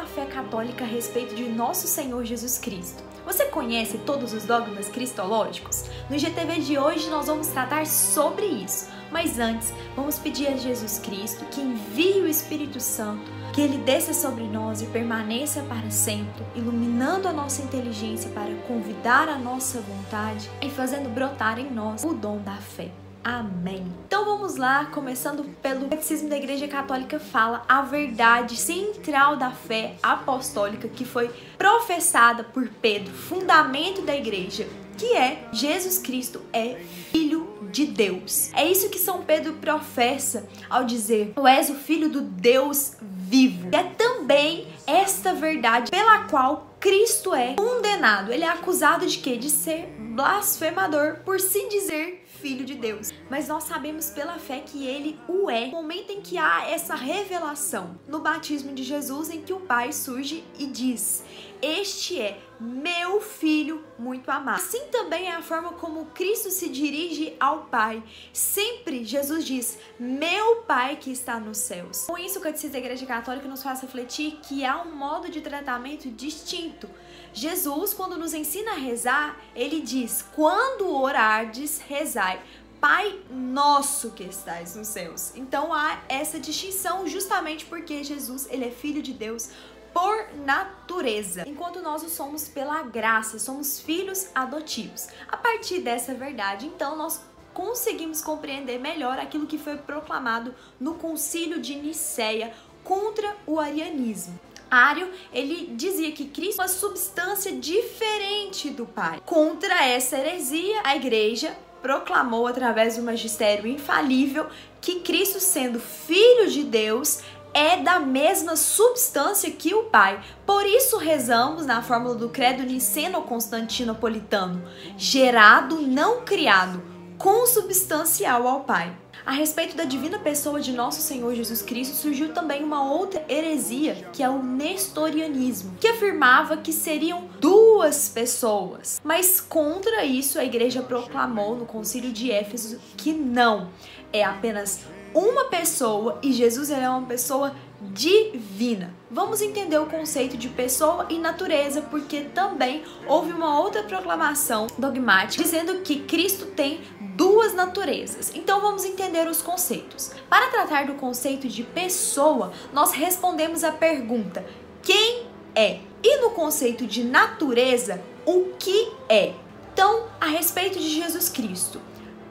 a fé católica a respeito de nosso Senhor Jesus Cristo? Você conhece todos os dogmas cristológicos? No IGTV de hoje nós vamos tratar sobre isso. Mas antes, vamos pedir a Jesus Cristo que envie o Espírito Santo, que Ele desça sobre nós e permaneça para sempre, iluminando a nossa inteligência para convidar a nossa vontade e fazendo brotar em nós o dom da fé. Amém. Então vamos lá, começando pelo Catecismo da Igreja Católica fala a verdade central da fé apostólica que foi professada por Pedro, fundamento da igreja, que é Jesus Cristo é Filho de Deus. É isso que São Pedro professa ao dizer: tu és o Filho do Deus vivo. E é também esta verdade pela qual Cristo é condenado. Ele é acusado de quê? De ser blasfemador por se dizer Filho de Deus. Mas nós sabemos pela fé que ele o é. No momento em que há essa revelação no batismo de Jesus, em que o Pai surge e diz: este é meu Filho muito amado. Assim também é a forma como Cristo se dirige ao Pai. Sempre Jesus diz: meu Pai que está nos céus. Com isso, o Catecismo da Igreja Católica nos faz refletir que há um modo de tratamento distinto. Jesus, quando nos ensina a rezar, ele diz: quando orardes, rezai, Pai nosso que estais nos céus. Então há essa distinção justamente porque Jesus, ele é Filho de Deus por natureza, enquanto nós o somos pela graça, somos filhos adotivos. A partir dessa verdade, então, nós conseguimos compreender melhor aquilo que foi proclamado no Concílio de Nicéia contra o arianismo. Ário, ele dizia que Cristo é uma substância diferente do Pai. Contra essa heresia, a igreja proclamou através do magistério infalível que Cristo, sendo Filho de Deus, é da mesma substância que o Pai. Por isso rezamos na fórmula do credo niceno-constantinopolitano: gerado, não criado, consubstancial ao Pai. A respeito da divina pessoa de nosso Senhor Jesus Cristo, surgiu também uma outra heresia, que é o nestorianismo, que afirmava que seriam duas pessoas. Mas contra isso, a igreja proclamou no Concílio de Éfeso que não, é apenas uma pessoa e Jesus é uma pessoa divina. Vamos entender o conceito de pessoa e natureza, porque também houve uma outra proclamação dogmática dizendo que Cristo tem duas naturezas. Então vamos entender os conceitos. Para tratar do conceito de pessoa, nós respondemos a pergunta: quem é? E no conceito de natureza, o que é? Então, a respeito de Jesus Cristo,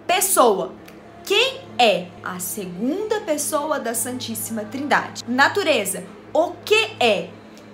pessoa: quem é? A segunda pessoa da Santíssima Trindade. Natureza: o que é?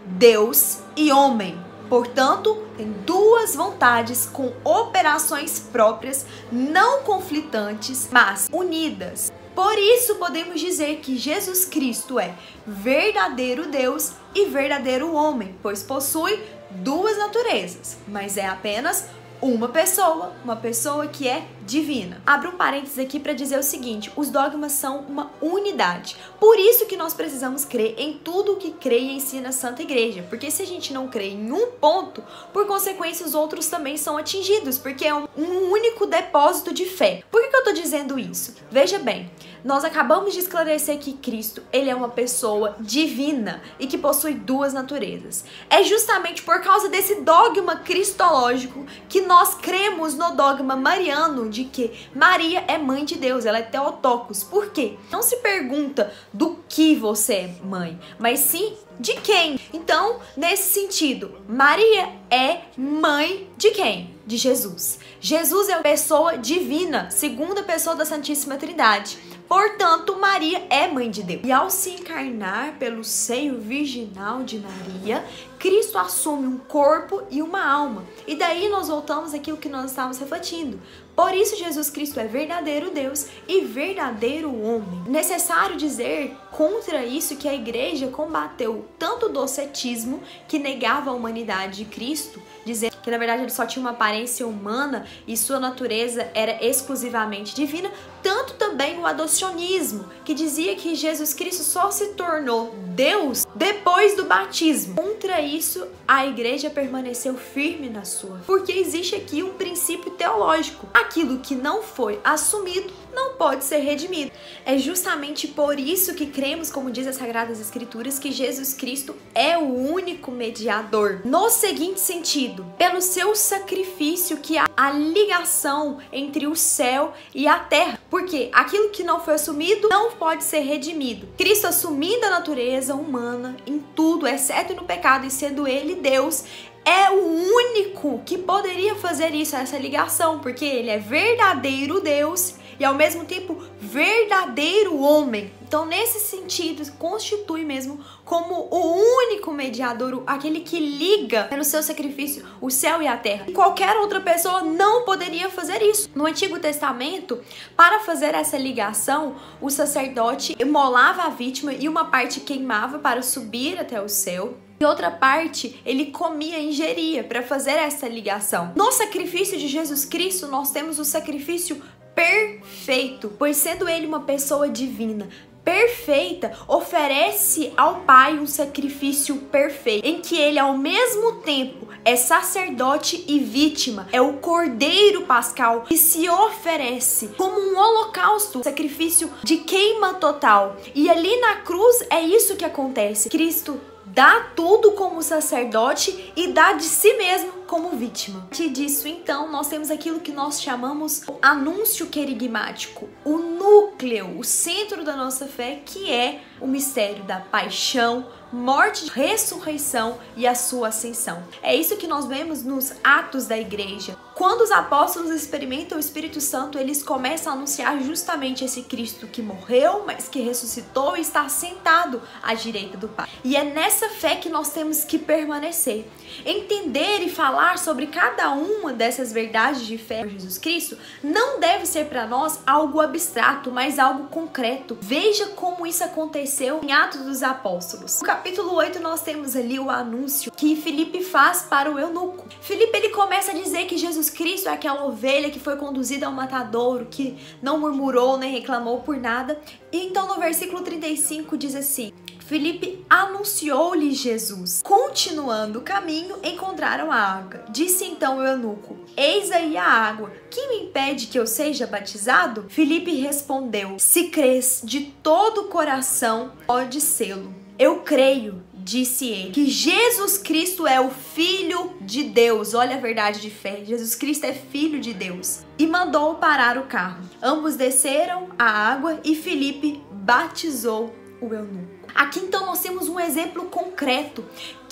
Deus e homem. Portanto, tem duas vontades com operações próprias, não conflitantes, mas unidas. Por isso podemos dizer que Jesus Cristo é verdadeiro Deus e verdadeiro homem, pois possui duas naturezas, mas é apenas uma pessoa que é divina. Abro um parênteses aqui para dizer o seguinte: os dogmas são uma unidade. Por isso que nós precisamos crer em tudo o que crê e ensina a Santa Igreja. Porque se a gente não crê em um ponto, por consequência os outros também são atingidos, porque é um único depósito de fé. Por que eu tô dizendo isso? Veja bem, nós acabamos de esclarecer que Cristo, ele é uma pessoa divina e que possui duas naturezas. É justamente por causa desse dogma cristológico que nós cremos no dogma mariano de que Maria é mãe de Deus, ela é Theotokos. Por quê? Não se pergunta do que você é mãe, mas sim de quem. Então, nesse sentido, Maria é mãe de quem? De Jesus. Jesus é a pessoa divina, segunda pessoa da Santíssima Trindade. Portanto, Maria é mãe de Deus. E ao se encarnar pelo seio virginal de Maria, Cristo assume um corpo e uma alma. E daí nós voltamos àquilo que nós estávamos refletindo. Por isso Jesus Cristo é verdadeiro Deus e verdadeiro homem. Necessário dizer contra isso que a igreja combateu tanto o docetismo, que negava a humanidade de Cristo, dizendo que na verdade ele só tinha uma aparência humana e sua natureza era exclusivamente divina, tanto também o adocionismo, que dizia que Jesus Cristo só se tornou Deus depois do batismo. Contra contra isso, a igreja permaneceu firme na sua. Porque existe aqui um princípio teológico. Aquilo que não foi assumido não pode ser redimido. É justamente por isso que cremos, como diz as Sagradas Escrituras, que Jesus Cristo é o único mediador. No seguinte sentido, pelo seu sacrifício que há a ligação entre o céu e a terra. Porque aquilo que não foi assumido não pode ser redimido. Cristo, assumindo a natureza humana em tudo, exceto no pecado, e sendo ele Deus, é o único que poderia fazer isso, essa ligação, porque ele é verdadeiro Deus e ao mesmo tempo verdadeiro homem. Então, nesse sentido, constitui mesmo como o único mediador, aquele que liga pelo seu sacrifício o céu e a terra. E qualquer outra pessoa não poderia fazer isso. No Antigo Testamento, para fazer essa ligação, o sacerdote imolava a vítima e uma parte queimava para subir até o céu. E outra parte ele comia, ingeria para fazer essa ligação. No sacrifício de Jesus Cristo, nós temos o sacrifício perfeito, pois sendo ele uma pessoa divina, perfeita, oferece ao Pai um sacrifício perfeito, em que ele ao mesmo tempo é sacerdote e vítima, é o Cordeiro Pascal que se oferece como um holocausto, sacrifício de queima total. E ali na cruz é isso que acontece. Cristo dá tudo como sacerdote e dá de si mesmo como vítima. Diante disso, então, nós temos aquilo que nós chamamos o anúncio querigmático, o núcleo, o centro da nossa fé, que é o mistério da paixão, morte, ressurreição e a sua ascensão. É isso que nós vemos nos Atos da Igreja. Quando os apóstolos experimentam o Espírito Santo, eles começam a anunciar justamente esse Cristo que morreu, mas que ressuscitou e está sentado à direita do Pai. E é nessa fé que nós temos que permanecer. Entender e falar sobre cada uma dessas verdades de fé em Jesus Cristo não deve ser para nós algo abstrato, mas algo concreto. Veja como isso aconteceu em Atos dos Apóstolos. No capítulo 8 nós temos ali o anúncio que Filipe faz para o eunuco. Filipe, ele começa a dizer que Jesus Cristo é aquela ovelha que foi conduzida ao matadouro, que não murmurou nem reclamou por nada. E então no versículo 35 diz assim: Filipe anunciou-lhe Jesus. Continuando o caminho, encontraram a água. Disse então o eunuco: eis aí a água. Que me impede que eu seja batizado? Filipe respondeu: se crês de todo o coração, pode sê-lo. Eu creio, disse ele, que Jesus Cristo é o Filho de Deus. Olha a verdade de fé. Jesus Cristo é Filho de Deus. E mandou parar o carro. Ambos desceram a água e Filipe batizou o eunuco. Aqui então nós temos um exemplo concreto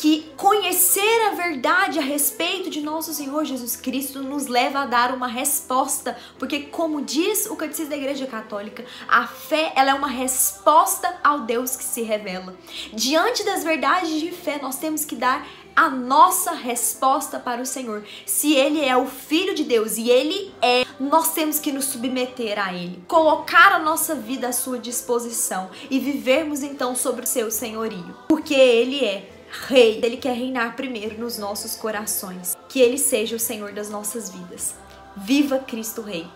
que conhecer a verdade a respeito de nosso Senhor Jesus Cristo nos leva a dar uma resposta, porque como diz o Catecismo da Igreja Católica, a fé ela é uma resposta ao Deus que se revela. Diante das verdades de fé nós temos que dar a nossa resposta para o Senhor. Se Ele é o Filho de Deus e Ele é, nós temos que nos submeter a Ele, colocar a nossa vida à sua disposição e vivermos então sobre o seu senhorio, porque Ele é Rei. Ele quer reinar primeiro nos nossos corações. Que Ele seja o Senhor das nossas vidas. Viva Cristo Rei!